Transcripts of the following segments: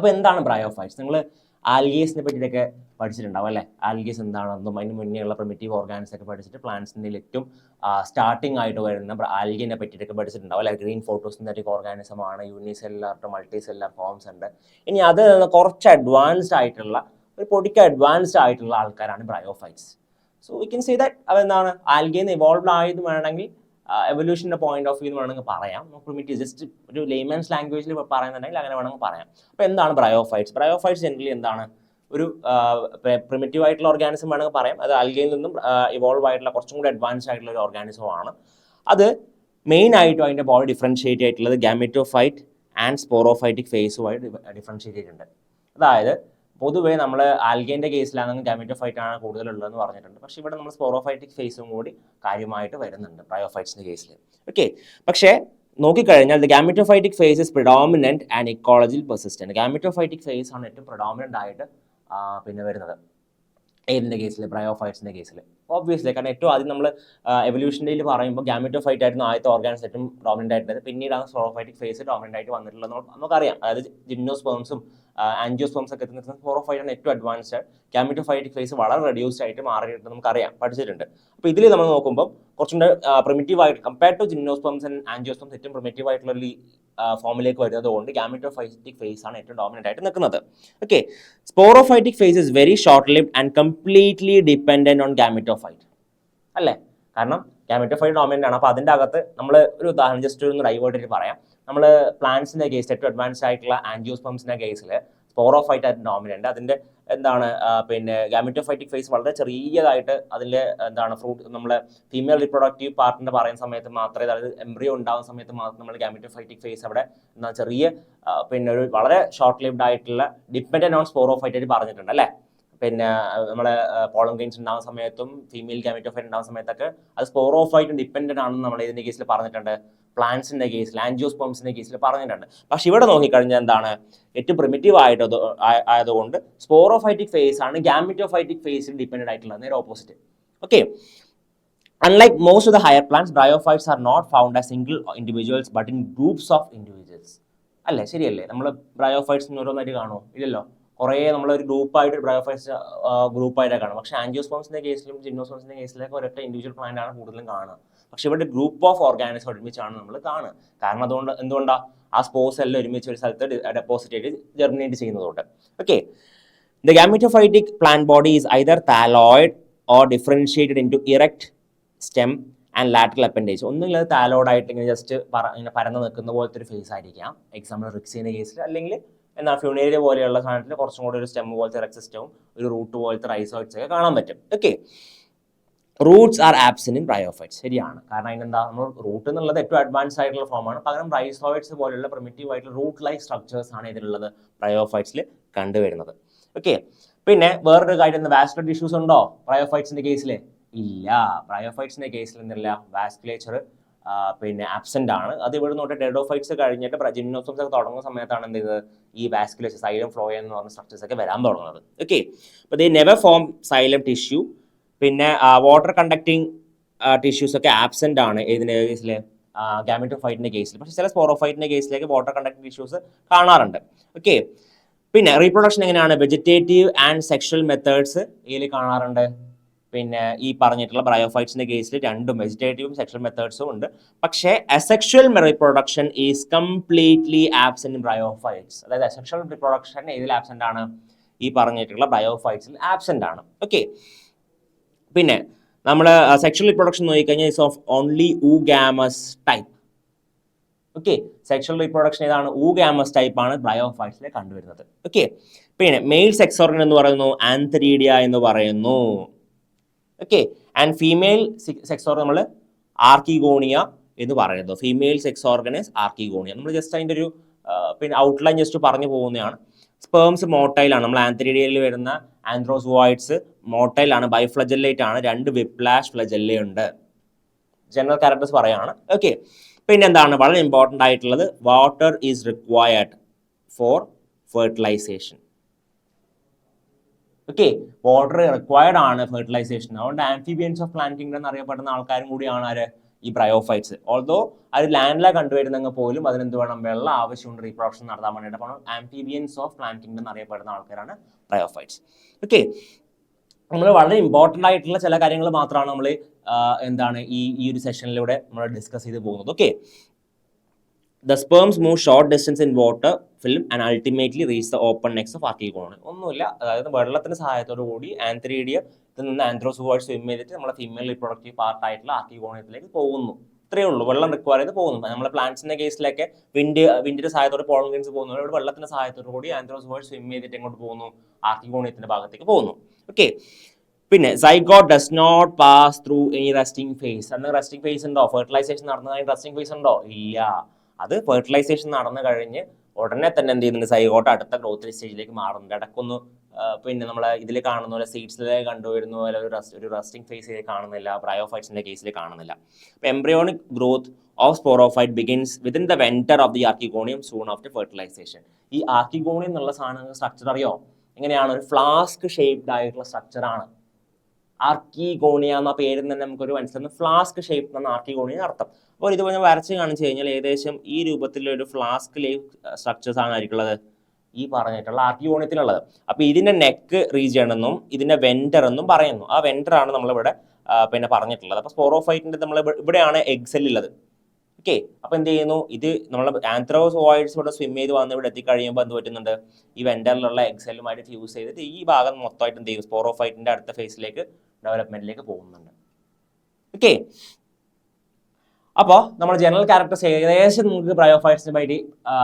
അപ്പോൾ എന്താണ് ബ്രയോഫൈറ്റ്സ്? നിങ്ങൾ ആൽഗേസിനെ പറ്റിയിട്ടൊക്കെ പഠിച്ചിട്ടുണ്ടാവും അല്ലേ? ആൽഗേസ് എന്താണെന്നും അതിന് മുന്നേ ഉള്ള പ്രിമിറ്റീവ് ഓർഗാനിസ് ഒക്കെ പഠിച്ചിട്ട് പ്ലാന്റ്സിൻ്റെ ഏറ്റവും സ്റ്റാർട്ടിംഗ് ആയിട്ട് വരുന്ന ആൽഗിനെ പറ്റിയിട്ടൊക്കെ പഠിച്ചിട്ടുണ്ടാവും അല്ലെ? ഗ്രീൻ ഫോട്ടോസിന്തറ്റിക് ഓർഗാനിസം ആണ്, unicellular to multi cellular forms ഉണ്ട്. ഇനി അത് കുറച്ച് അഡ്വാൻസ്ഡ് ആയിട്ടുള്ള ഒരു പൊടിക്ക് അഡ്വാൻസ്ഡ് ആയിട്ടുള്ള ആൾക്കാരാണ് bryophytes. So we can say that അതെന്താണ് ആൽഗേന്ന് ഇവോൾവ് ആയത് വേണമെങ്കിൽ എവല്യൂഷൻ്റെ പോയിന്റ് ഓഫ് വ്യൂ എന്ന് വേണമെങ്കിൽ പറയാം. പ്രിമിറ്റീവ് ജസ്റ്റ് ഒരു ലേമൻസ് ലാംഗ്വേജിൽ പറയുന്നുണ്ടെങ്കിൽ അങ്ങനെ വേണമെങ്കിൽ പറയാം. അപ്പോൾ എന്താണ് ബ്രയോഫൈറ്റ്സ്? ബ്രയോഫൈറ്റ്സ് ജനറലി എന്താണ്? ഒരു പ്രിമിറ്റീവ് ആയിട്ടുള്ള ഓർഗാനിസം വേണമെങ്കിൽ പറയാം. അത് ആൽഗയിൽ നിന്നും ഇവോൾവ് ആയിട്ടുള്ള കുറച്ചും കൂടി അഡ്വാൻസ്ഡ് ആയിട്ടുള്ള ഒരു ഓർഗാനിസം ആണ്. അത് മെയിൻ ആയിട്ടും അതിൻ്റെ ബോഡി ഡിഫറൻഷിയേറ്റ് ആയിട്ടുള്ളത് ഗാമെറ്റോഫൈറ്റ് ആൻഡ് സ്പോറോഫൈറ്റിക് ഫേസുമായിട്ട് ഡിഫറൻഷിയേറ്റ് ചെയ്തിട്ടുണ്ട്. അതായത് പൊതുവേ നമ്മൾ ആൽഗേൻ്റെ കേസിലാണെങ്കിൽ ഗാമെറ്റോഫൈറ്റ് ആണ് കൂടുതലുള്ളതെന്ന് പറഞ്ഞിട്ടുണ്ട്. പക്ഷേ ഇവിടെ നമ്മൾ സ്പോറോഫൈറ്റിക് ഫേസും കൂടി കാര്യമായിട്ട് വരുന്നുണ്ട് ബ്രയോഫൈറ്റ്സിൻ്റെ കേസിൽ. ഓക്കെ, പക്ഷേ നോക്കിക്കഴിഞ്ഞാൽ the gametophytic phase is predominant and ഇക്കോളജിയിൽ പെർസിസ്റ്റന്റ്. ഗാമെറ്റോഫൈറ്റിക് ഫേസ് ആണ് ഏറ്റവും പ്രിഡോമിനന്റ് ആയിട്ട് പിന്നെ വരുന്നത് ഏതിൻ്റെ കേസിൽ? ബ്രയോഫൈറ്റ്സിൻ്റെ കേസിൽ. ഓബ്വിയസ്ലി, കാരണം ഏറ്റവും ആദ്യം നമ്മൾ എവല്യൂഷനിൽ പറയുമ്പോൾ ഗാമെറ്റോഫൈറ്റ് ആയിരുന്നു ആദ്യത്തെ ഓർഗാനിസം ഏറ്റവും ഡോമിനന്റ് ആയിട്ടുള്ളത്. പിന്നീടാണ് സ്പോറോഫൈറ്റിക് ഫേസ് ഡോമിനന്റ് ആയിട്ട് വന്നിട്ടുള്ളത് നമുക്കറിയാം. അതായത് ജിംനോസ്പേംസും ആൻജിയോസ്പേംസ് ഒക്കെ എത്തുന്ന സ്പോറോഫൈറ്റ് ആണ് ഏറ്റവും അഡ്വാൻസ്ഡ്. ഗാമെറ്റോഫൈറ്റിക് ഫേസ് വളരെ റെഡ്യൂസ്ഡ് ആയിട്ട് മാറിയിട്ട് നമുക്കറിയാം, പഠിച്ചിട്ടുണ്ട്. അപ്പോൾ ഇതിൽ നമ്മൾ നോക്കുമ്പോൾ കുറച്ചും കൂടെ പ്രിമിറ്റീവ് ആയിട്ട് compared to gymnosperms and angiosperms ഏറ്റവും പ്രിമിറ്റീവ് ആയിട്ടുള്ള ഒരു ഫോമിലേക്ക് വരുന്നത് കൊണ്ട് ഗാമെറ്റോഫൈറ്റിക് ഫേസ് ആണ് ഏറ്റവും ഡോമിനന്റ് ആയിട്ട് നിൽക്കുന്നത്. Okay, sporophytic phase is very short lived and completely dependent on gametophyte അല്ലേ? കാരണം ഗാമെറ്റോഫൈറ്റ് ഡോമിനന്റ് ആണ്. അപ്പോൾ അതിൻ്റെ അകത്ത് നമ്മൾ ഒരു ഉദാഹരണം ജസ്റ്റ് ഒന്ന് ഡൈവേർട്ട് പറയാം. നമ്മൾ പ്ലാന്റ്സിൻ്റെ കേസിൽ ഏറ്റവും അഡ്വാൻസ്ഡ് ആയിട്ടുള്ള ആൻജിയോസ്പേംസിൻ്റെ കേസിൽ സ്പോറോഫൈറ്റ് ആയിട്ട് ഡോമിനന്റ്. അതിൻ്റെ എന്താണ് പിന്നെ ഗാമെറ്റോഫൈറ്റിക് ഫേസ് വളരെ ചെറിയതായിട്ട് അതിൻ്റെ എന്താണ് ഫ്രൂട്ട് നമ്മളെ ഫീമെയിൽ റിപ്രൊഡക്റ്റീവ് പാർട്ടിൻ്റെ പറയുന്ന സമയത്ത് മാത്രമേ, അതായത് എംബ്രിയോ ഉണ്ടാകുന്ന സമയത്ത് മാത്രം നമ്മൾ ഗാമെറ്റോഫൈറ്റിക് ഫേസ് അവിടെ എന്താ ചെറിയ പിന്നെ ഒരു വളരെ ഷോർട്ട് ലിവ്ഡ് ആയിട്ടുള്ള ഡിപ്പെൻഡന്റ് ഓൺ സ്പോറോഫൈറ്റ് ആയിട്ട് പറഞ്ഞിട്ടുണ്ട് അല്ലേ? പിന്നെ നമ്മളെ പോളൻ ഗ്രെയിൻസ് ഉണ്ടാകുന്ന സമയത്തും ഫീമെയിൽ ഗാമെറ്റോഫൈറ്റ് ഉണ്ടാകുന്ന സമയത്തൊക്കെ അത് സ്പോറോഫൈറ്റ് ഡിപ്പെൻഡന്റ് ആണെന്ന് നമ്മൾ ഇതിൻ്റെ കേസിൽ പറഞ്ഞിട്ടുണ്ട്. പ്ലാന്റ്സിൻ്റെ കേസിൽ ആൻജിയോസ്പേംസിൻ്റെ കേസിൽ പറഞ്ഞിട്ടുണ്ട്. പക്ഷെ ഇവിടെ നോക്കിക്കഴിഞ്ഞാൽ എന്താണ് ഏറ്റവും പ്രിമിറ്റീവ് ആയതുകൊണ്ട് സ്പോറോഫൈറ്റിക് ഫേസ് ആണ് ഗാമെറ്റോഫൈറ്റിക് ഫേസിൽ ഡിപ്പെൻഡന്റ് ആയിട്ടുള്ളത്, നേരെ opposite. Okay, unlike most of the higher plants, bryophytes are not found as single individuals but in groups of individuals. അല്ലേ? ശരിയല്ലേ? നമ്മൾ ബ്രയോഫൈറ്റ്സ് ഓരോന്നായിട്ട് കാണുമോ? ഇല്ലല്ലോ. കുറേ നമ്മളൊരു ഗ്രൂപ്പായിട്ട് ബ്രയോഫൈറ്റ്സ് ഗ്രൂപ്പായിട്ടൊക്കെ കാണും. പക്ഷേ ആൻജിയോസ്പേംസിൻ്റെ കേസിലും ജിംനോസ്പേംസിൻ്റെ കേസിലൊക്കെ ഒരൊറ്റ ഇൻഡിവിജ്വൽ പ്ലാന്റ് ആണ് കൂടുതലും കാണുക. പക്ഷേ ഇവിടെ ഗ്രൂപ്പ് ഓഫ് ഓർഗാനിസം ഒരുമിച്ചാണ് നമ്മൾ കാണുക. കാരണം അതുകൊണ്ട് എന്തുകൊണ്ടാണ് ആ സ്പോർസ് എല്ലാം ഒരുമിച്ച് ഒരു സ്ഥലത്ത് ഡെപ്പോസിറ്റ് ചെയ്ത് ജെർമിനേറ്റ് ചെയ്യുന്നതുകൊണ്ട്. Okay, the gametophytic plant body is either thalloid or differentiated into erect stem and lateral appendage. ഒന്നുമില്ല താലോയിഡായിട്ട് ഇങ്ങനെ ജസ്റ്റ് ഇങ്ങനെ പരന്ന് നിൽക്കുന്ന പോലത്തെ ഒരു ഫേസ് ആയിരിക്കാം എക്സാമ്പിൾ റിക്സീൻ്റെ കേസിൽ. അല്ലെങ്കിൽ എന്താ ഫ്യൂണേരിയ പോലെയുള്ള സാധനത്തിൽ കുറച്ചും കൂടി ഒരു സ്റ്റെം പോലത്തെ റെക്സിസ്റ്റവും ഒരു റൂട്ട് പോലത്തെ റൈസോയിഡ്സ് ഒക്കെ കാണാൻ പറ്റും. Okay, roots are absent in bryophytes. ശരിയാണ്. കാരണം അതിനെന്താ നമ്മൾ റൂട്ട് എന്നുള്ളത് ഏറ്റവും അഡ്വാൻസ് ആയിട്ടുള്ള ഫോമാണ്. പകരം റൈസോയിഡ്സ് പോലെയുള്ള പ്രിമിറ്റീവ് ആയിട്ടുള്ള റൂട്ട് ലൈക്ക് സ്ട്രക്ചേഴ്സ് ആണ് ഇതിലുള്ളത് ബ്രയോഫൈറ്റ്സിൽ കണ്ടുവരുന്നത്. ഓക്കെ, പിന്നെ വേറൊരു കാര്യം, വാസ്കുലർ ടിഷ്യൂസ് ഉണ്ടോ ബ്രയോഫൈറ്റ്സിന്റെ കേസിൽ? ഇല്ല. ബ്രയോഫൈറ്റ്സിന്റെ കേസിൽ എന്തില്ല? വാസ്കുലേച്ചർ പിന്നെ ആബ്സെന്റ് ആണ്. അത് ഇവിടെ നോട്ട് ഡെഡോഫൈറ്റ്സ് കഴിഞ്ഞിട്ട് ജിംനോസ്പേംസ് ഒക്കെ തുടങ്ങുന്ന സമയത്താണ് എന്ത് ചെയ്തത് ഈ വാസ്കുലേച്ചർ സൈലം ഫ്ലോയം എന്ന് പറഞ്ഞ സ്ട്രക്ചേഴ്സ് ഒക്കെ വരാൻ തുടങ്ങുന്നത്. ഓക്കെ, അപ്പോൾ they never form xylem tissue. പിന്നെ വാട്ടർ കണ്ടക്ടിങ് ടിഷ്യൂസ് ഒക്കെ ആബ്സെന്റ് ആണ് ഇതിന്റെ കേസിൽ, ഗാമെറ്റോഫൈറ്റിന്റെ കേസിൽ. പക്ഷേ ചില സ്പോറോഫൈറ്റിന്റെ കേസിലേക്ക് വാട്ടർ കണ്ടക്ടിങ് ടിഷ്യൂസ് കാണാറുണ്ട്. ഓക്കെ, പിന്നെ റീപ്രൊഡക്ഷൻ എങ്ങനെയാണ്? വെജിറ്റേറ്റീവ് ആൻഡ് സെക്ഷൽ മെത്തേഡ്സ് ഇതിൽ കാണാറുണ്ട്. പിന്നെ ഈ പറഞ്ഞിട്ടുള്ള ബ്രയോഫൈറ്റ്സിന്റെ കേസിൽ രണ്ടും വെജിറ്റേറ്റീവും സെക്ഷൽ മെത്തേഡ്സും ഉണ്ട്. പക്ഷേ asexual reproduction is completely absent in bryophytes. അതായത് അസെക്ഷൽ റീപ്രൊഡക്ഷൻ ഏതിൽ ആബ്സെന്റ് ആണ്? ഈ പറഞ്ഞിട്ടുള്ള ബ്രയോഫൈറ്റ്സിൽ ആബ്സെന്റ് ആണ്. ഓക്കെ, പിന്നെ നമ്മൾ സെക്ഷൽ റീപ്രൊഡക്ഷൻ നോക്കിക്കഴിഞ്ഞാൽ is of only oogamous type. Okay, sexual reproduction ഏതാണ്? ഊഗാമസ് ടൈപ്പ് ആണ് ബ്രയോഫൈറ്റ്സിൽ കണ്ടുവരുന്നത്. ഓക്കെ, പിന്നെ മെയിൽ സെക്സ് ഓർഗൻ എന്ന് പറയുന്നു ആന്തരീഡിയ എന്ന് പറയുന്നു. Okay, and female sex organ നമ്മൾ ആർക്കിഗോണിയ എന്ന് പറയുന്നു. Female sex organ archegonia. നമ്മൾ ജസ്റ്റ് അതിൻ്റെ ഒരു പിന്നെ ഔട്ട്ലൈൻ ജസ്റ്റ് പറഞ്ഞു പോകുന്നതാണ്. സ്പേംസ് മോട്ടൈലാണ്. നമ്മൾ ആന്തരീഡിയയിൽ വരുന്ന ആന്ത്രോസോയിഡ്സ് മോട്ടൈലാണ്, ബൈഫ്ലജല്ലേറ്റ് ആണ്, 2 വിപ്ലാഷ് ഫ്ലജല്ലേ ഉണ്ട്. ജനറൽ ക്യാരക്ടേഴ്സ് പറയാണ്. ഓക്കെ, പിന്നെ എന്താണ് വളരെ ഇമ്പോർട്ടൻ്റ് ആയിട്ടുള്ളത്? Water is required for fertilisation. Okay, water required ആണ് ഫെർട്ടിലൈസേഷൻ. അതുകൊണ്ട് ആംഫിബിയൻസ് ഓഫ് പ്ലാന്റ് കിങ്ഡം എന്നറിയപ്പെടുന്ന ആൾക്കാരും കൂടിയാണ് ആര്? ഈ ബ്രയോഫൈറ്റ്സ്. ഓൾദോ അത് ലാൻഡിലാണ് കണ്ടുവരുന്നെങ്കിൽ പോലും അതിനെന്ത് വേണം, വെള്ളം ആവശ്യമുണ്ട് റീപ്രൊഡക്ഷൻ നടത്താൻ വേണ്ടിയിട്ട്. അപ്പോൾ ആംഫീബിയൻസ് ഓഫ് പ്ലാന്റ് കിങ്ഡം എന്നറിയപ്പെടുന്ന ആൾക്കാരാണ് ബ്രയോഫൈറ്റ്സ്. ഓക്കെ, നമ്മൾ വളരെ ഇമ്പോർട്ടൻ്റ് ആയിട്ടുള്ള ചില കാര്യങ്ങൾ മാത്രമാണ് നമ്മൾ എന്താണ് ഈ ഒരു സെഷനിലൂടെ നമ്മൾ ഡിസ്കസ് ചെയ്ത് പോകുന്നത്. Okay, the sperms move short distance in water film and ultimately reach the open necks of archegonium. ഒന്നുമില്ല, അതായത് വെള്ളത്തിന്റെ സഹായത്തോടു കൂടി ആന്ത്രീഡിയ നിന്ന് ആന്ത്രോസോയിഡ് സ്വിം ചെയ്തിട്ട് നമ്മുടെ ഫീമെയിൽ റിപ്രൊഡക്റ്റീവ് പാർട്ട് ആയിട്ടുള്ള ആർക്കിഗോണിയത്തിലേക്ക് പോകുന്നു. ഇത്രയേ ഉള്ളൂ, വെള്ളം റിക്വയർ ചെയ്ത് പോകുന്നു. നമ്മളെ പ്ലാന്റ്സിന്റെ കേസിലൊക്കെ വിൻഡിന്റെ സഹായത്തോടെ പോളൻ ഗ്രെയിൻസ് പോകുന്നു. ഇവിടെ വെള്ളത്തിന്റെ സഹായത്തോടു കൂടി ആന്ത്രോസോയിഡ് സ്വിം ചെയ്തിട്ട് എങ്ങോട്ട് പോകുന്നു, ആർക്കിഗോണിയത്തിന്റെ ഭാഗത്തേക്ക് പോകുന്നു. ഓക്കെ, പിന്നെ zygote does not pass through any resting phase. അന്ന് റെസ്റ്റിംഗ് ഫേസ് ഉണ്ടോ? ഫെർട്ടിലൈസേഷൻ നടന്നതായി റെസ്റ്റിംഗ് ഫേസ് ഉണ്ടോ? ഇല്ല. അത് ഫെർട്ടിലൈസേഷൻ നടന്നു കഴിഞ്ഞ് ഉടനെ തന്നെ എന്ത് ചെയ്യുന്നുണ്ട്, സൈഗോട്ട് അടുത്ത ഗ്രോത്ത് സ്റ്റേജിലേക്ക് മാറുന്നുണ്ട്. ഇടയ്ക്കൊന്ന് പിന്നെ നമ്മൾ ഇതിൽ കാണുന്ന പോലെ സീഡ്സിലേക്ക് കണ്ടുവരുന്ന പോലെ ഒരു റെസ്റ്റിംഗ് ഫേസിൽ കാണുന്നില്ല, ബ്രയോഫൈറ്റ്സിന്റെ കേസിൽ കാണുന്നില്ല. അപ്പോൾ embryonic growth of sporophyte begins within the venter of the archegonium soon after fertilisation. ഈ ആർക്കിഗോണിയം എന്നുള്ള സാധനം സ്ട്രക്ചർ അറിയോ എങ്ങനെയാണ്? ഒരു ഫ്ലാസ്ക് ഷേപ്ഡ് ആയിട്ടുള്ള സ്ട്രക്ചറാണ് ആർക്കിഗോണിയ എന്ന പേരിൽ തന്നെ നമുക്കൊരു മനസ്സിലാകുന്ന ഫ്ലാസ്ക് ഷേപ്പ് എന്നാണ് ആർക്കിഗോണിയ അർത്ഥം. അപ്പോൾ ഇത് ഞാൻ വരച്ച് കാണിച്ചു കഴിഞ്ഞാൽ ഏകദേശം ഈ രൂപത്തിലൊരു ഫ്ലാസ്ക് ലേവ് സ്ട്രക്ചേഴ്സ് ആണ് ആയിരിക്കുള്ളത് ഈ പറഞ്ഞിട്ടുള്ള ആർക്കിഗോണിയത്തിലുള്ളത്. അപ്പോൾ ഇതിന്റെ നെക്ക് റീജിയൺ എന്നും ഇതിന്റെ വെന്റർ എന്നും പറയുന്നു. ആ വെന്റർ ആണ് നമ്മളിവിടെ പിന്നെ പറഞ്ഞിട്ടുള്ളത്. അപ്പോൾ സ്പോറോഫൈറ്റിന്റെ നമ്മൾ ഇവിടെയാണ് എഗ്സെൽ ഉള്ളത്. ഓക്കെ, അപ്പോൾ എന്ത് ചെയ്യുന്നു, ഇത് നമ്മൾ ആന്ത്രോസോയിഡ്സ് ഇവിടെ സ്വിം ചെയ്ത് വന്ന് ഇവിടെ എത്തിക്കഴിയുമ്പോൾ എന്ത് പറ്റുന്നുണ്ട്, ഈ വെന്ററിലുള്ള എഗ്സെല്ലുമായിട്ട് ഫ്യൂസ് ചെയ്തിട്ട് ഈ ഭാഗം മൊത്തമായിട്ട് എന്ത് ചെയ്യും, സ്പോറോഫൈറ്റിന്റെ അടുത്ത ഫേസിലേക്ക് ഡെവലപ്മെന്റിലേക്ക് പോകുന്നുണ്ട്. ഓക്കെ, അപ്പോൾ നമ്മൾ ജനറൽ ക്യാരക്ടേഴ്സ് ഏകദേശം നമുക്ക് ബ്രയോഫൈറ്റ്സിനെ പറ്റി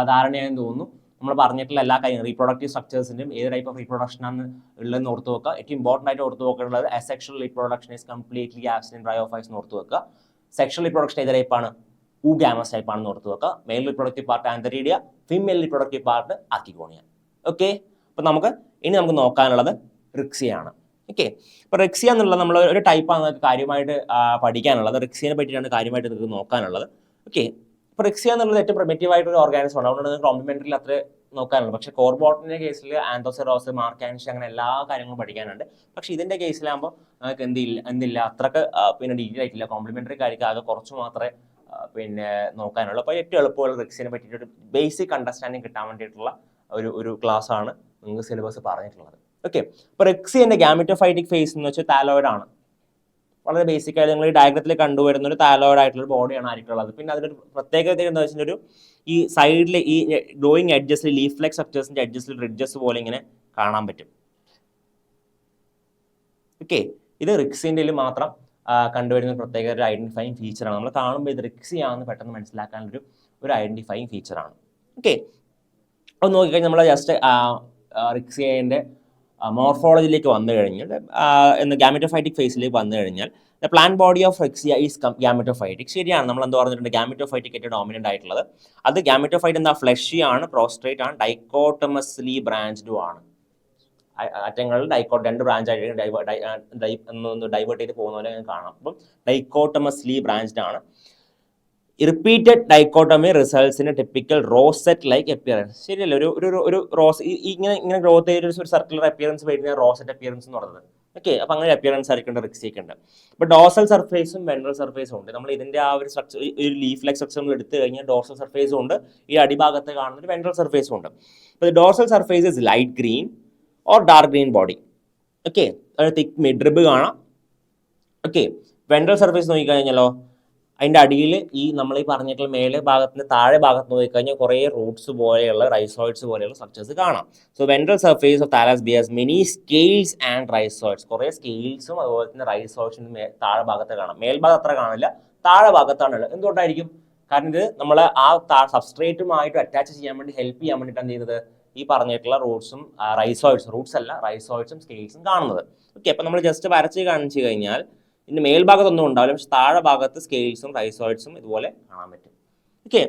ധാരണയായെന്ന് തോന്നുന്നു. നമ്മൾ പറഞ്ഞിട്ടുള്ള എല്ലാ കാര്യങ്ങളും റീപ്രൊഡക്റ്റീവ് സ്ട്രക്ചേഴ്സിൻ്റെയും ഏത് ടൈപ്പ് ഓഫ് റീപ്രൊഡക്ഷൻ ആണ് ഉള്ളതെന്ന് ഓർത്ത് വെക്കുക. ഏറ്റവും ഇമ്പോർട്ടൻ്റ് ആയിട്ട് ഓർത്ത് വെക്കേണ്ടത് asexual reproduction is completely absent in bryophytes ഓർത്ത് വെക്കുക. സെക്ഷൽ റീപ്രൊഡക്ഷൻ ഏത് ടൈപ്പാണ്? ഊഗാമസ് ടൈപ്പാണെന്ന് ഓർത്ത് വെക്കുക. Male reproductive part antheridia, female reproductive part archegonia. Okay, അപ്പോൾ നമുക്ക് നോക്കാനുള്ളത് റിക്സിയാണ്. ഓക്കെ, അപ്പോൾ റിക്സിയ എന്നുള്ളത് നമ്മൾ ഒരു ടൈപ്പാണ് നിങ്ങൾക്ക് കാര്യമായിട്ട് പഠിക്കാനുള്ളത്. റിക്സിയെ പറ്റിയാണ് കാര്യമായിട്ട് നിങ്ങൾക്ക് നോക്കാനുള്ളത്. ഓക്കെ, ഇപ്പോൾ റിക്സിയ എന്നുള്ളത് ഏറ്റവും പ്രിമിറ്റീവ് ആയിട്ടൊരു ഓർഗാനിസം ആണ്. അതുകൊണ്ട് കോംപ്ലിമെന്ററിയിൽ അത്ര നോക്കാനുള്ളത്. പക്ഷേ കോർബോട്ടിന്റെ കേസിൽ ആന്തോസെറോസ്, മാർക്കാൻഷി അങ്ങനെ എല്ലാ കാര്യങ്ങളും പഠിക്കാനുണ്ട്. പക്ഷേ ഇതിന്റെ കേസിലാകുമ്പോൾ നിങ്ങൾക്ക് എന്തില്ല അത്രക്ക് പിന്നെ ഡീറ്റെയിൽ ആയിട്ടില്ല. കോംപ്ലിമെന്ററി കാര്യത്തിൽ ആകെ കുറച്ച് മാത്രമേ പിന്നെ നോക്കാനുള്ളൂ. അപ്പോൾ ഏറ്റവും എളുപ്പമുള്ള റിക്സിനെ പറ്റിയിട്ടൊരു ബേസിക് അണ്ടർസ്റ്റാൻഡിങ് കിട്ടാൻ വേണ്ടിയിട്ടുള്ള ഒരു ക്ലാസ് ആണ് നിങ്ങൾക്ക് സിലബസ് പറഞ്ഞിട്ടുള്ളത്. ഓക്കെ, അപ്പോൾ റിക്സിന്റെ ഗാമിറ്റോഫൈറ്റിക് ഫേസ് എന്ന് വെച്ചാൽ താലോയിഡ് ആണ്. വളരെ ബേസിക് ആയിട്ട് നിങ്ങൾ ഈ ഡയഗ്രത്തിൽ കണ്ടുവരുന്ന ഒരു താലോയിഡ് ആയിട്ടുള്ള ബോഡിയാണ് ആയിട്ടുള്ളത്. പിന്നെ അതിനൊരു പ്രത്യേകത എന്താ വെച്ചാൽ ഈ സൈഡിൽ ഈ ഗ്രോയിങ് എഡ്ജസിൽ ലീഫ് ലൈക്ക് സ്ട്രക്ചേഴ്സിന്റെ എഡ്ജസിൽ റിഡ്ജസ് പോലെ ഇങ്ങനെ കാണാൻ പറ്റും. ഓക്കെ, ഇത് റിക്സിൻ്റെ മാത്രം കണ്ടുവരുന്ന പ്രത്യേക ഒരു ഐഡന്റിഫൈങ് ഫീച്ചറാണ്. നമ്മൾ കാണുമ്പോൾ ഇത് റിക്സിയാണെന്ന് പെട്ടെന്ന് മനസ്സിലാക്കാനൊരു ഐഡന്റിഫൈങ് ഫീച്ചറാണ്. ഓക്കെ, അത് നോക്കിക്കഴിഞ്ഞാൽ നമ്മൾ ജസ്റ്റ് റിക്സിയൻ്റെ മോർഫോളജിയിലേക്ക് വന്നു കഴിഞ്ഞാൽ ഗാമിറ്റോഫൈറ്റിക് ഫേസിലേക്ക് വന്നു കഴിഞ്ഞാൽ the plant body of Riccia is gametophytic. ശരിയാണ്, നമ്മൾ എന്താ പറഞ്ഞിട്ടുണ്ട്, ഗാമിറ്റോഫൈറ്റിക് ഏറ്റവും ഡോമിനന്റ് ആയിട്ടുള്ളത്. അത് ഗാമിറ്റോഫൈറ്റ് എന്താ, ഫ്ലഷി ആണ്, പ്രോസ്ട്രേറ്റ് ആണ്, ഡൈക്കോട്ടമസ്ലി ബ്രാഞ്ച്ഡും ആണ്. അറ്റങ്ങളിൽ രണ്ട് ബ്രാഞ്ച് ആയിട്ട് ഡൈവേർട്ട് ചെയ്ത് പോകുന്ന പോലെ കാണാം. അപ്പം ഡൈക്കോട്ടമസ്ലി ബ്രാഞ്ച്ഡ് ആണ്. Repeated dichotomy results in typical rosette like appearance. ശരിയല്ലേ, ഒരു റോസ് ഇങ്ങനെ ഗ്രോത്ത് ചെയ്ത ഒരു സർക്കുലർ അപ്പിയറൻസ് വരുന്ന റോസെറ്റ് അപ്പിയറൻസ് എന്ന് പറയുന്നത്. ഓക്കെ, അപ്പോൾ അങ്ങനെ അപ്പിയറൻസ് ആയിരിക്കും റിക്സിയൊക്കെ ഉണ്ട്. അപ്പോൾ ഡോർസൽ സർഫേസും വെൻട്രൽ സർഫേസും ഉണ്ട്. നമ്മൾ ഇതിന്റെ ആ ഒരു സ്ട്രക്ചർ, ഒരു ലീഫ് ലൈക്ക് സ്ട്രക്ചർ നമ്മൾ എടുത്തു കഴിഞ്ഞാൽ ഡോർസൽ സർഫേസും ഉണ്ട്, ഈ അടിഭാഗത്ത് കാണുന്ന ഒരു വെൻട്രൽ സർഫേസും ഉണ്ട്. അപ്പോൾ dorsal surface is light green or dark green body. Okay, ഒരു തിക്ക് മിഡ്രിബ് കാണാം. ഓക്കെ, വെൻട്രൽ സർഫേസ് നോക്കിക്കഴിഞ്ഞാലോ അതിൻ്റെ അടിയിൽ ഈ നമ്മൾ ഈ പറഞ്ഞിട്ടുള്ള മേലെ ഭാഗത്തിന് താഴെ ഭാഗത്ത് നോക്കിക്കഴിഞ്ഞാൽ കുറേ റൂട്ട്സ് പോലെയുള്ള റൈസോയിഡ്സ് പോലെയുള്ള സ്ട്രക്ചേഴ്സ് കാണാം. So ventral surface of thallus bears many scales and rhizoids. കുറേ സ്കെയിൽസും അതുപോലെ തന്നെ റൈസോയിഡ്സും താഴെ ഭാഗത്ത് കാണാം. മേൽഭാഗം അത്ര കാണില്ല, താഴെ ഭാഗത്താണുള്ളത്. എന്തുകൊണ്ടായിരിക്കും? കാരണം ഇത് നമ്മൾ ആ സബ്സ്ട്രേറ്റുമായിട്ട് അറ്റാച്ച് ചെയ്യാൻ വേണ്ടി ഹെൽപ്പ് ചെയ്യാൻ വേണ്ടിയിട്ടാണ് എന്ത് ചെയ്യുന്നത്, ഈ പറഞ്ഞിട്ടുള്ള റൂട്ട്സും റൂട്ട്സ് അല്ല റൈസോയിഡ്സും സ്കെയിൽസും കാണുന്നത്. ഓക്കെ, അപ്പോൾ നമ്മൾ ജസ്റ്റ് വരച്ച് കാണിച്ചു കഴിഞ്ഞാൽ ഇതിൻ്റെ മേൽഭാഗത്തൊന്നും ഉണ്ടാവില്ല, പക്ഷെ താഴെ ഭാഗത്ത് സ്കെയിൽസും റൈസോയിഡ്സും ഇതുപോലെ കാണാൻ പറ്റും. ഓക്കെ,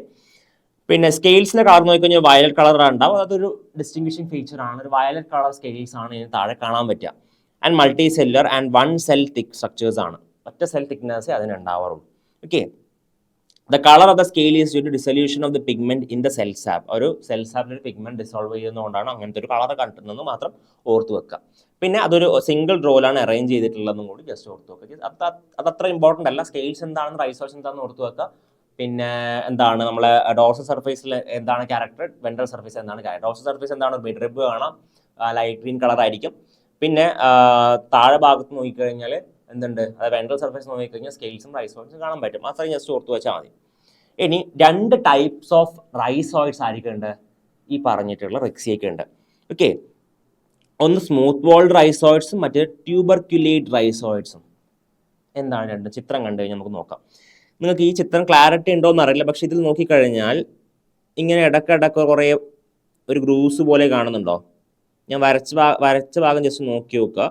പിന്നെ സ്കെയിൽസിൻ്റെ കളർ നോക്കിക്കഴിഞ്ഞാൽ വയലറ്റ് കളർ ഉണ്ടാവും. അതൊരു ഡിസ്റ്റിങ്വിഷിംഗ് ഫീച്ചറാണ്. ഒരു വയലറ്റ് കളർ സ്കെയിൽസ് ആണ് ഇതിന് താഴെ കാണാൻ പറ്റുക. And multi cellular and one cell thick structures ആണ്. ഒറ്റ സെൽ തിക്നെസ് അതിനുണ്ടാവാറുള്ളൂ. Okay, the colour of the scale is due to dissolution of the pigment in the cell sap. ഒരു സെൽ സാപ്പിൽ ഒരു പിഗ്മെന്റ് ഡിസോൾവ് ചെയ്യുന്നതുകൊണ്ടാണ് അങ്ങനത്തെ ഒരു കളർ കണ്ടെത്തുന്നത് മാത്രം ഓർത്ത് വെക്കുക. പിന്നെ അതൊരു സിംഗിൾ റോയിലാണ് അറേഞ്ച് ചെയ്തിട്ടുള്ളതെന്നും കൂടി ജസ്റ്റ് ഓർത്ത് വെക്കുക. അതത്ര ഇമ്പോർട്ടൻ്റ് അല്ല. സ്കെയിൽസ് എന്താണെന്ന് റൈസോഴ്സ് എന്താണെന്ന് ഓർത്ത് വെക്കുക. പിന്നെ എന്താണ് നമ്മളെ ഡോർസൽ സർഫേസിൽ എന്താണ് ക്യാരക്ടർ, വെൻട്രൽ സർഫേസ് എന്താണ് ക്യാരക്ടർ. ഡോർസൽ സർഫേസ് എന്താണ്, മിഡ് റിബ് കാണാം, ലൈറ്റ് ഗ്രീൻ കളർ ആയിരിക്കും. പിന്നെ താഴെ ഭാഗത്ത് നോക്കിക്കഴിഞ്ഞാൽ എന്തുണ്ട്, അത് വെൻട്രൽ സർഫേസ് നോക്കിക്കഴിഞ്ഞാൽ സ്കെയിൽസും റൈസോയിഡ്സും കാണാൻ പറ്റും. അത്രയും ജസ്റ്റ് ഓർത്ത് വെച്ചാൽ മതി. ഇനി 2 ടൈപ്സ് ഓഫ് റൈസോയിഡ്സ് ആയിരിക്കുന്നുണ്ട് ഈ പറഞ്ഞിട്ടുള്ള റെക്സിയൊക്കെ ഉണ്ട്. ഓക്കെ, ഒന്ന് സ്മൂത്ത് വോൾഡ് റൈസോയിഡ്സും മറ്റേ ട്യൂബർക്യുലേറ്റ് റൈസോയിഡ്സും. എന്താണ് രണ്ട് ചിത്രം കണ്ടു കഴിഞ്ഞാൽ നമുക്ക് നോക്കാം. നിങ്ങൾക്ക് ഈ ചിത്രം ക്ലാരിറ്റി ഉണ്ടോ എന്ന് അറിയില്ല, പക്ഷെ ഇതിൽ നോക്കിക്കഴിഞ്ഞാൽ ഇങ്ങനെ ഇടയ്ക്കിടയ്ക്ക് കുറേ ഒരു ഗ്രൂവ്സ് പോലെ കാണുന്നുണ്ടോ? ഞാൻ വരച്ച ഭാഗം ജസ്റ്റ് നോക്കി നോക്കുക.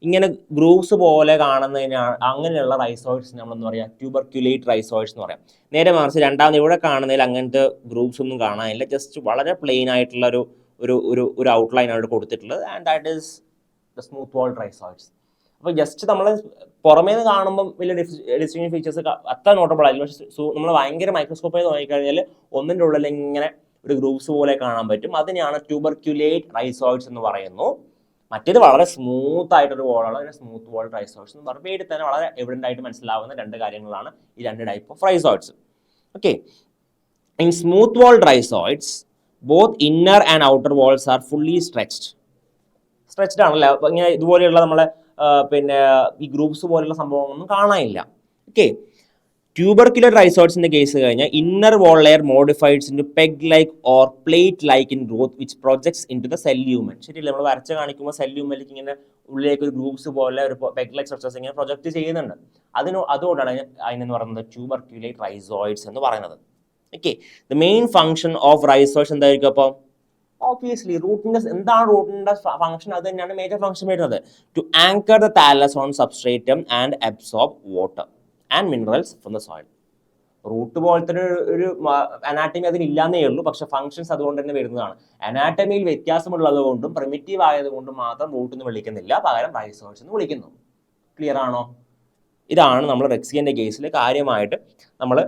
ഇങ്ങനെ ഗ്രൂവ്സ് പോലെ കാണുന്നതിനാണ് അങ്ങനെയുള്ള റൈസോയിഡ്സ് നമ്മളെന്ന് പറയാം ട്യൂബർക്യുലേറ്റ് റൈസോയിഡ്സ് എന്ന് പറയാം. നേരെ മറിച്ച് രണ്ടാമത് ഇവിടെ കാണുന്നതിൽ അങ്ങനത്തെ ഗ്രൂവ്സ് ഒന്നും കാണാനില്ല. ജസ്റ്റ് വളരെ പ്ലെയിൻ ആയിട്ടുള്ള ഒരു ഔട്ട്ലൈൻ ആണ് കൊടുത്തിട്ടുള്ളത്. And that is the smooth walled rhizoids. അപ്പോൾ ജസ്റ്റ് നമ്മൾ പുറമേ നിന്ന് കാണുമ്പം വലിയ ഡിസ്റ്റിങ്ഷൻ ഫീച്ചേഴ്സ് അത്ര നോട്ടബിൾ ആയില്ല. പക്ഷേ നമ്മൾ ഭയങ്കര മൈക്രോസ്കോപ്പിൽ നോക്കിക്കഴിഞ്ഞാൽ ഒന്നിൻ്റെ ഉള്ളിൽ ഇങ്ങനെ ഒരു ഗ്രൂവ്സ് പോലെ കാണാൻ പറ്റും. അതിനെയാണ് ട്യൂബർക്യുലേറ്റ് റൈസോയിഡ്സ് എന്ന് പറയുന്നു. മറ്റേത് വളരെ സ്മൂത്ത് ആയിട്ടൊരു വോളാണ്, അതിനെ സ്മൂത്ത് വോൾഡ് റൈസോയിഡ്സ് എന്ന് പറയും. പേരിൽ തന്നെ വളരെ എവിഡന്റ് ആയിട്ട് മനസ്സിലാവുന്ന 2 കാര്യങ്ങളാണ് ഈ 2 type of rhizoids. Okay, in smooth walled rhizoids both inner and outer walls are fully stretched ആണല്ലോ. ഇങ്ങനെ ഇതുപോലെയുള്ള നമ്മളെ പിന്നെ ഈ ഗ്രൂപ്പ്സ് പോലുള്ള സംഭവങ്ങളൊന്നും കാണാനില്ല. ഓക്കെ, ട്യൂബർക്യുലേറ്റ് റൈസോയിഡ്സിന്റെ കേസ് കഴിഞ്ഞാൽ inner wall layer modifies into peg like or plate like ingrowth which projects into the cell lumen. ശരിയല്ല, നമ്മൾ വരച്ച് കാണിക്കുമ്പോൾ സെൽ ല്യൂമനിലേക്ക് ഇങ്ങനെ ഉള്ളിലേക്ക് ഒരു ഗ്രൂപ്പ്സ് പോലെ ഒരു പെഗ് ലൈക്ക് സ്ട്രക്ചേഴ്സ് ഇങ്ങനെ പ്രൊജക്ട് ചെയ്യുന്നുണ്ട്. അതുകൊണ്ടാണ് അതിനെന്ന് പറയുന്നത് ട്യൂബർക്യുലേറ്റ് റൈസോയിഡ്സ് എന്ന് പറയുന്നത്. Okay, the main function of rhizoids എന്തായിരിക്കും? അപ്പോൾ ഓബ്വിയസ്ലി റൂട്ടിന്റെ എന്താണ് റൂട്ടിന്റെ ഫംഗ്ഷൻ? അത് തന്നെയാണ് മേജർ ഫംഗ്ഷൻ വരുന്നത്. To anchor the thallus on substratum and absorb water and minerals from the soil. Root പോലത്തെ ഒരു അനാറ്റമി അതിനില്ലാന്നേ ഉള്ളൂ, പക്ഷെ ഫംഗ്ഷൻസ് അതുകൊണ്ട് തന്നെ വരുന്നതാണ്. അനാറ്റമിയിൽ വ്യത്യാസമുള്ളത് കൊണ്ടും പ്രിമിറ്റീവ് ആയതുകൊണ്ടും മാത്രം റൂട്ട് എന്ന് വിളിക്കുന്നില്ല, പകരം റൈസോയിഡ്സ് എന്ന് വിളിക്കുന്നു. ക്ലിയർ ആണോ? ഇതാണ് നമ്മൾ റെക്സിയന്റെ കേസിൽ കാര്യമായിട്ട് നമ്മൾ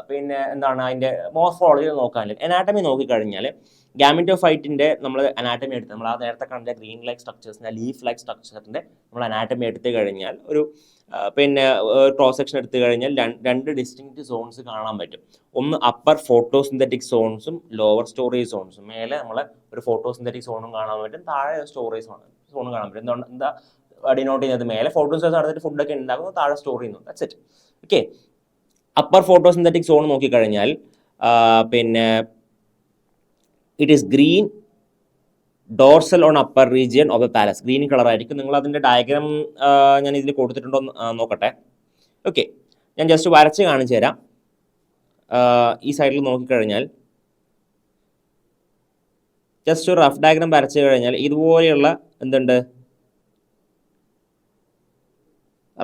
പിന്നെ എന്താണ് അതിൻ്റെ മോർഫോളജി നോക്കാനില്ല. അനാറ്റമി നോക്കിക്കഴിഞ്ഞാൽ ഗാമിറ്റോഫൈറ്റിന്റെ നമ്മൾ അനാറ്റമി എടുത്ത് നമ്മൾ ആ നേരത്തെ കണ്ട ഗ്രീൻ ലൈക്ക് സ്ട്രക്ചേഴ്സിന്റെ ലീഫ് ലൈക്ക് സ്ട്രക്ചറിന്റെ നമ്മൾ അനാറ്റമി എടുത്തു കഴിഞ്ഞാൽ ഒരു പിന്നെ ക്രോസ് സെക്ഷൻ എടുത്തു കഴിഞ്ഞാൽ 2 ഡിസ്റ്റിങ്ക്റ്റ് സോൺസ് കാണാൻ പറ്റും. ഒന്ന് അപ്പർ ഫോട്ടോസിന്തറ്റിക് സോൺസും ലോവർ സ്റ്റോറേജ് സോൺസും. മേലെ നമ്മളെ ഒരു ഫോട്ടോസിന്തറ്റിക് സോണും കാണാൻ പറ്റും, താഴെ സ്റ്റോറേജ് സോണും കാണാൻ പറ്റും. എന്താ ഡിനോട്ട് ചെയ്യുന്നത്? മേലെ ഫോട്ടോസിന്തസിസ് നടത്തിയിട്ട് ഫുഡൊക്കെ ഉണ്ടാക്കുന്നു, താഴെ സ്റ്റോർ ചെയ്യുന്നു. That's it. Okay, upper photosynthetic zone നോക്കിക്കഴിഞ്ഞാൽ പിന്നെ it is green dorsal on upper region of the thallus. Green colour ആയിരിക്കും. നിങ്ങൾ അതിൻ്റെ ഡയഗ്രാം ഞാൻ ഇതിൽ കൊടുത്തിട്ടുണ്ടോ നോക്കട്ടെ. ഓക്കെ, ഞാൻ ജസ്റ്റ് വരച്ച് കാണിച്ചു തരാം. ഈ സൈഡിൽ നോക്കിക്കഴിഞ്ഞാൽ ജസ്റ്റ് ഒരു റഫ് ഡയഗ്രാം വരച്ചു കഴിഞ്ഞാൽ ഇതുപോലെയുള്ള എന്തുണ്ട്,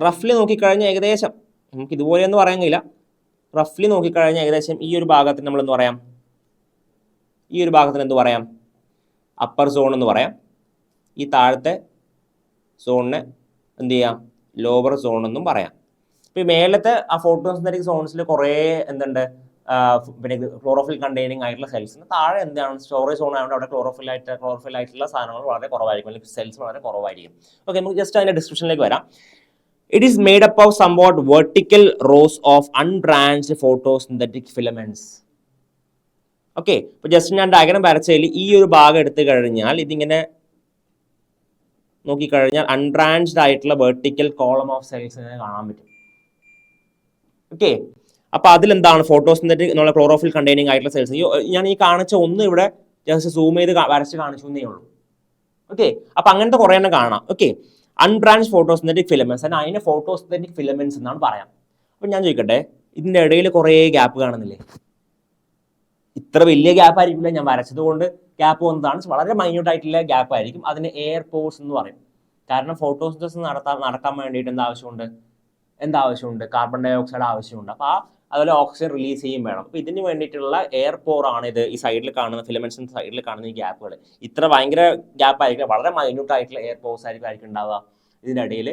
റഫ്ലി നോക്കിക്കഴിഞ്ഞാൽ ഏകദേശം നമുക്ക് ഇതുപോലെയൊന്നും പറയാൻ കഴിയില്ല. റഫ്ലി നോക്കിക്കഴിഞ്ഞാൽ ഏകദേശം ഈ ഒരു ഭാഗത്തിന് നമ്മൾ എന്ത് പറയാം, ഈ ഒരു ഭാഗത്തിന് എന്ത് പറയാം, അപ്പർ സോൺ എന്ന് പറയാം. ഈ താഴത്തെ സോണിനെ എന്ത് ചെയ്യാം, ലോവർ സോൺ എന്നും പറയാം. ഇപ്പോൾ ഈ മേലത്തെ ആ ഫോട്ടോസിന്തറ്റിക് സോൺസിൽ കുറേ എന്തുണ്ട്, പിന്നെ ക്ലോറോഫിൽ കണ്ടെയ്നിങ് ആയിട്ടുള്ള സെൽസിന് താഴെ എന്താണ് സ്റ്റോറേജ് സോൺ ആയതുകൊണ്ട് അവിടെ ക്ലോറോഫിൽ ആയിട്ടുള്ള സാധനങ്ങൾ വളരെ കുറവായിരിക്കും, അല്ലെങ്കിൽ സെൽസ് വളരെ കുറവായിരിക്കും. ഓക്കെ, നമുക്ക് ജസ്റ്റ് അതിൻ്റെ ഡിസ്ക്രിപ്ഷനിലേക്ക് വരാം. It is made up of somewhat vertical rows of unbranched photosynthetic filaments. Okay, ഇപ്പോൾ ജസ്റ്റ് ഞാൻ ഡയഗ്രാം വരച്ചതിൽ ഈ ഒരു ഭാഗം എടുത്തു കഴിഞ്ഞാൽ ഇതിങ്ങനെ നോക്കിക്കഴിഞ്ഞാൽ അൺബ്രാഞ്ച്ഡ് ആയിട്ടുള്ള വെർട്ടിക്കൽ കോളം ഓഫ് സെൽസിനെ കാണാൻ പറ്റും. ഓക്കെ, അപ്പോൾ അതിലെന്താണ് ഫോട്ടോസിന്തറ്റിക് എന്നുള്ള ക്ലോറോഫിൽ കണ്ടെയ്നിങ് ആയിട്ടുള്ള സെൽസ്. ഞാൻ ഈ കാണിച്ച ഒന്ന് ഇവിടെ ജസ്റ്റ് സൂം ചെയ്ത് വരച്ച് കാണിച്ചു എന്നേ ഉള്ളൂ. ഓക്കെ, അപ്പോൾ അങ്ങനത്തെ കുറേ എണ്ണം കാണാം. ഓക്കെ, അൺബ്രാഞ്ച് ഫോട്ടോസിന്തറ്റിക് ഫിലമെന്റ്സ്, അതിനെ ഫോട്ടോസിന്തറ്റിക് ഫിലമെന്റ്സ് എന്നാണ് പറയാം. അപ്പം ഞാൻ ചോദിക്കട്ടെ, ഇതിൻ്റെ ഇടയിൽ കുറേ ഗ്യാപ്പ് കാണുന്നില്ലേ? ഇത്ര വലിയ ഗ്യാപ്പ് ആയിരിക്കില്ല, ഞാൻ വരച്ചത് കൊണ്ട് ഗ്യാപ്പ് വന്നതാണ്. വളരെ മൈന്യൂട്ട് ആയിട്ടുള്ള ഗ്യാപ്പ് ആയിരിക്കും. അതിന് എയർ പോർസ് എന്ന് പറയും. കാരണം ഫോട്ടോസിന്തസിസ് നടക്കാൻ വേണ്ടിയിട്ട് എന്താവശ്യമുണ്ട്? കാർബൺ ഡൈ ഓക്സൈഡ് ആവശ്യമുണ്ട്. അപ്പോൾ അതുപോലെ ഓക്സിജൻ റിലീസ് ചെയ്യും വേണം. അപ്പോൾ ഇതിന് വേണ്ടിയിട്ടുള്ള എയർ പോർ ആണ് ഇത്. ഈ സൈഡിൽ കാണുന്ന ഫിലമെന്റ്സിന്റെ സൈഡിൽ കാണുന്ന ഈ ഗ്യാപ്പുകൾ ഇത്ര ഭയങ്കര ഗ്യാപ്പ് ആയിരിക്കും, വളരെ മൈന്യൂട്ട് ആയിട്ടുള്ള എയർ പോർസ് ആയിരിക്കും ഉണ്ടാവുക ഇതിൻ്റെ ഇടയിൽ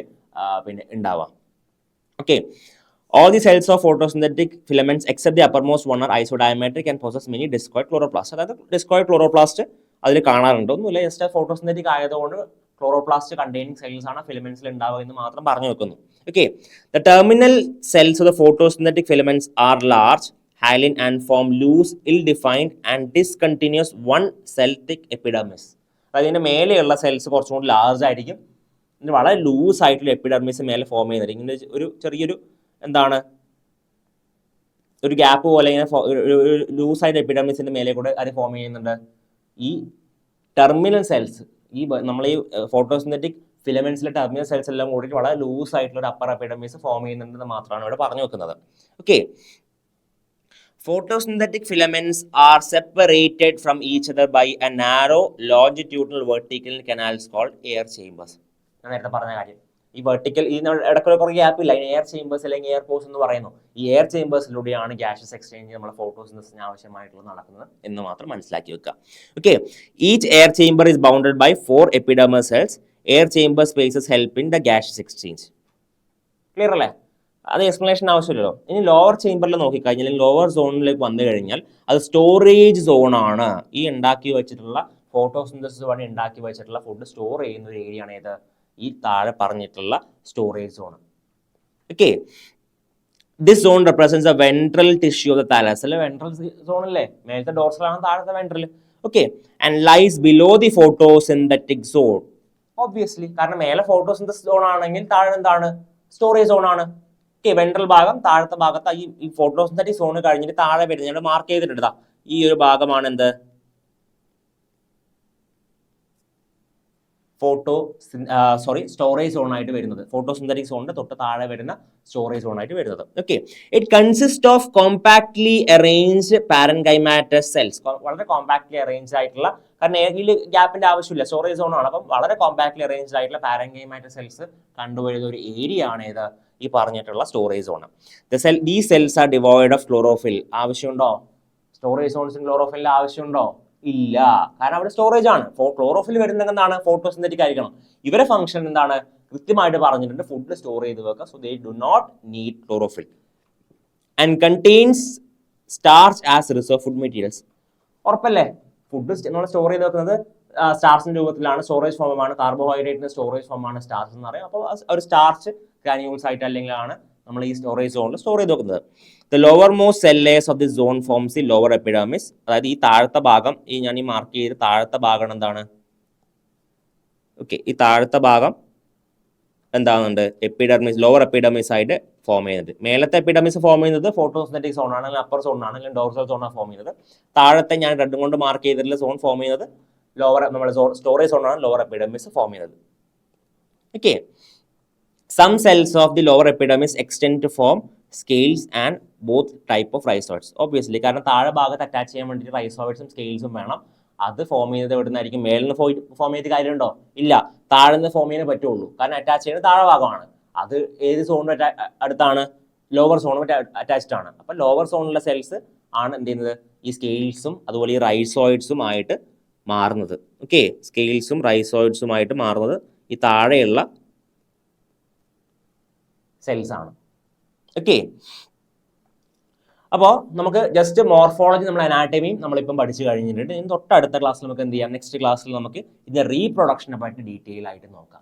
പിന്നെ ഉണ്ടാവുക. Okay, All the cells of photosynthetic filaments except the uppermost one are isodiametric and possess many discoid chloroplasts. അതായത് ഡിസ്കോയിഡ് ക്ലോറോപ്ലാസ്റ്റ് അതിൽ കാണാറുണ്ട്. ഒന്നുമില്ല, ജസ്റ്റ് ഫോട്ടോസിന്തറ്റിക് ആയതുകൊണ്ട് ക്ലോറോപ്ലാസ്റ്റ് കണ്ടെയ്നിങ് സെൽസ് ആണ് ഫിലമെന്റ്സിൽ ഉണ്ടാവുക എന്ന് മാത്രം പറഞ്ഞു വെക്കുന്നു. Okay, the terminal cells of the photosynthetic filaments R large, hyaline and form loose, ill-defined and discontinuous one cell thick epidermis. അതായത് ഇതിന്റെ മേലെയുള്ള സെൽസ് കുറച്ചും കൂടി ലാർജ് ആയിരിക്കും, ഇതിന് വളരെ ലൂസ് ആയിട്ടുള്ള എപ്പിഡെർമിസ് മേലെ ഫോം ചെയ്യുന്നത്. ഇങ്ങനെ ഒരു ചെറിയൊരു എന്താണ് ഒരു ഗ്യാപ്പ് പോലെ ഇങ്ങനെ ലൂസ് ആയിട്ട് എപ്പിഡെർമിസിന്റെ മേലെ കൂടെ അത് ഫോം ചെയ്യുന്നുണ്ട്. ഈ ടെർമിനൽ സെൽസ്, ഈ നമ്മൾ ഈ ഫോട്ടോസിന്തറ്റിക് ഫിലമെന്റ്സിലെ ടെർമിനൽ സെൽസ് എല്ലാം കൂടി വളരെ ലൂസ് ആയിട്ടുള്ള ഒരു അപ്പർ എപ്പിഡെർമിസ് ഫോം ചെയ്യുന്നുണ്ടെന്ന് മാത്രമാണ് ഇവിടെ പറഞ്ഞു വെക്കുന്നത്. Okay, photosynthetic filaments are separated from each other by a narrow longitudinal vertical canals called air chambers. ഞാൻ നേരത്തെ പറഞ്ഞ കാര്യം, ഈ വെർട്ടിക്കൽ ഈ ഇടയ്ക്കുള്ള കുറേ ഗ്യാപ്പ് ഇല്ല, എയർ ചേമ്പേഴ്സ് അല്ലെങ്കിൽ എയർ പോസ് എന്ന് പറയുന്നു. ഈ എയർ ചേമ്പേഴ്സിലൂടെയാണ് ഗ്യാസസ് എക്സ്ചേഞ്ച് നമ്മുടെ ഫോട്ടോസിന്തസിന് ആവശ്യമായിട്ടുള്ള നടക്കുന്നത് എന്ന് മാത്രം മനസ്സിലാക്കി വെക്കുക. Okay, each air chamber is bounded by 4 epidermal cells. Air chamber spaces help in the gases exchange. Clear അല്ലേ? അത് എക്സ്പ്ലനേഷൻ ആവശ്യമില്ലല്ലോ. ഇനി ലോവർ ചേമ്പറിൽ നോക്കിക്കഴിഞ്ഞാൽ, ലോവർ സോണിലേക്ക് വന്നു കഴിഞ്ഞാൽ അത് സ്റ്റോറേജ് സോണാണ്. ഈ ഉണ്ടാക്കി വെച്ചിട്ടുള്ള ഫോട്ടോസിന്തസിസ് വഴി ഉണ്ടാക്കി വെച്ചിട്ടുള്ള ഫുഡ് സ്റ്റോർ ചെയ്യുന്ന ഒരു ഏരിയ ആണ് ഏത്, ഈ താഴെ പറഞ്ഞിട്ടുള്ള storage zone. Okay, this zone represents a ventral tissue of the thallus. അല്ലെ വെൻട്രൽ സോൺ അല്ലേ, മേലത്തെ ഡോർസലാണ്, താഴത്തെ ventral. Okay, and lies below the photosynthetic zone. Obviously, കാരണം മേലെ ഫോട്ടോസിന്തസിസ് സോൺ ആണെങ്കിൽ താഴെ എന്താണ്, സ്റ്റോറേജ് സോൺ ആണ്. ഓക്കെ, വെൻട്രൽ ഭാഗം, താഴത്തെ ഭാഗത്ത് ഈ ഫോട്ടോസിന്തറ്റിക് സോൺ കഴിഞ്ഞിട്ട് താഴെ വരുന്നത് ഞങ്ങൾ മാർക്ക് ചെയ്തിട്ടുണ്ട്. ഈ ഒരു ഭാഗമാണ് എന്ത്, സ്റ്റോറേജ് സോൺ ആയിട്ട് വരുന്നത്. ഫോട്ടോസിന്തറ്റിക് സോണിന്റെ തൊട്ട് താഴെ വരുന്ന സ്റ്റോറേജ് സോൺ ആയിട്ട് വരുന്നത്. Okay, it consist of compactly arranged പാരൻകൈമാറ്റസ് cells. വളരെ കോമ്പാക്ട്ലി അറേഞ്ച്ഡ് ആയിട്ടുള്ള, കാരണം ഇതിൽ ഗ്യാപ്പിന്റെ ആവശ്യമില്ല, സ്റ്റോറേജ് സോൺ ആണ്. അപ്പം വളരെ കോമ്പാക്ട്ലി അറേഞ്ച്ഡ് ആയിട്ടുള്ള പാരൻകൈമാറ്റസ് സെൽസ് കണ്ടുവരുന്ന ഒരു ഏരിയ ആണ് ഏത്, ഈ പറഞ്ഞിട്ടുള്ള സ്റ്റോറേജ് സോൺ. ദീ cells are devoid of chlorophyll. ആവശ്യമുണ്ടോ സ്റ്റോറേജ് സോൺസിന്? ക്ലോറോഫിലിന്റെ ആവശ്യമുണ്ടോ? ഇല്ല, കാരണം അവിടെ സ്റ്റോറേജ് ആണ്. ക്ലോറോഫിൽ വരുന്നത് എന്താണ്, ഫോട്ടോസിന്തറ്റിക് ആയിരിക്കണം. ഇവരെ ഫംഗ്ഷൻ എന്താണ് കൃത്യമായിട്ട് പറഞ്ഞിട്ടുണ്ട്, ഫുഡ് സ്റ്റോർ ചെയ്ത് വെക്കുക. So they do not need chlorophyll. And contains starch as reserve food materials. ഉറപ്പല്ലേ, ഫുഡ് നമ്മൾ സ്റ്റോർ ചെയ്ത് വെക്കുന്നത് സ്റ്റാർച്ചിന്റെ രൂപത്തിലാണ്, സ്റ്റോറേജ് ഫോമാണ്. കാർബോഹൈഡ്രേറ്റിന്റെ സ്റ്റോറേജ് ഫോമാണ് സ്റ്റാർച്ച് എന്ന് പറയും. അപ്പോൾ ഒരു സ്റ്റാർച്ച് ഗ്രാന്യൂൾസ് ആയിട്ട് അല്ലെങ്കിൽ ആണ് നമ്മൾ ഈ സ്റ്റോറേജ് സോണിൽ സ്റ്റോർ ചെയ്ത് വെക്കുന്നത്. The lower most cell layers of the zone forms the lower epidermis. അതായത് ഈ താഴത്തെ ഭാഗം, ഈ ഞാൻ ഈ മാർക്ക് ചെയ്ത് താഴത്തെ ഭാഗം എന്താണ്, ഓക്കെ, ഈ താഴത്തെ ഭാഗം എന്താകുന്നുണ്ട്, എപ്പിഡെർമിസ്, ലോവർ എപ്പിഡെർമിസ് ആയിട്ട് ഫോം ചെയ്യുന്നത്. മേലത്തെ എപ്പിഡെർമിസ് ഫോം ചെയ്യുന്നത് ഫോട്ടോസിന്തറ്റിക് സോൺ ആണ്, അല്ലെങ്കിൽ അപ്പർ സോൺ ആണ്, അല്ലെങ്കിൽ ഡോർസൽ സോൺ ആണ് ഫോം ചെയ്യുന്നത്. താഴത്തെ ഞാൻ റെഡും കൊണ്ട് മാർക്ക് ചെയ്തിട്ടുള്ള സോൺ ഫോം ചെയ്യുന്നത് ലോവർ, നമ്മുടെ സ്റ്റോറേജ് സോൺ ആണ് ലോവർ എപ്പിഡെർമിസ് ഫോം ചെയ്യുന്നത്. Okay, some cells of the lower epidermis extend to form scales and both type of rhizoids. Obviously, കാരണം താഴെ ഭാഗത്ത് അറ്റാച്ച് ചെയ്യാൻ വേണ്ടിയിട്ട് റൈസോയിഡ്സും സ്കെയിൽസും വേണം. അത് ഫോം ചെയ്ത് എവിടെ നിന്നായിരിക്കും, മേലിൽ നിന്ന് ഫോം ചെയ്ത് കാര്യമുണ്ടോ? ഇല്ല, താഴെ നിന്ന് ഫോം ചെയ്യാൻ പറ്റുള്ളൂ, കാരണം അറ്റാച്ച് ചെയ്യുന്നത് താഴെ ഭാഗമാണ്. അത് ഏത് സോണിന് അടുത്താണ്, ലോവർ സോണും അറ്റാച്ച്ഡ് ആണ്. അപ്പം ലോവർ സോണിലെ സെൽസ് ആണ് എന്ത് ചെയ്യുന്നത്, ഈ സ്കെയിൽസും അതുപോലെ ഈ റൈസോയിഡ്സും ആയിട്ട് മാറുന്നത്. ഓക്കെ, സ്കെയിൽസും റൈസോയിഡ്സും ആയിട്ട് മാറുന്നത് ഈ താഴെയുള്ള സെൽസ് ആണ്. ഓക്കെ, അപ്പോൾ നമുക്ക് ജസ്റ്റ് മോർഫോളജി, നമ്മൾ അനാറ്റമിയും നമ്മളിപ്പം പഠിച്ചു കഴിഞ്ഞിട്ടുണ്ട്. ഇനി തൊട്ടടുത്ത ക്ലാസ്സിൽ നമുക്ക് എന്ത് ചെയ്യാം, നെക്സ്റ്റ് ക്ലാസ്സിൽ നമുക്ക് ഇതിന്റെ റീപ്രൊഡക്ഷനെ പറ്റി ഡീറ്റെയിൽ ആയിട്ട് നോക്കാം.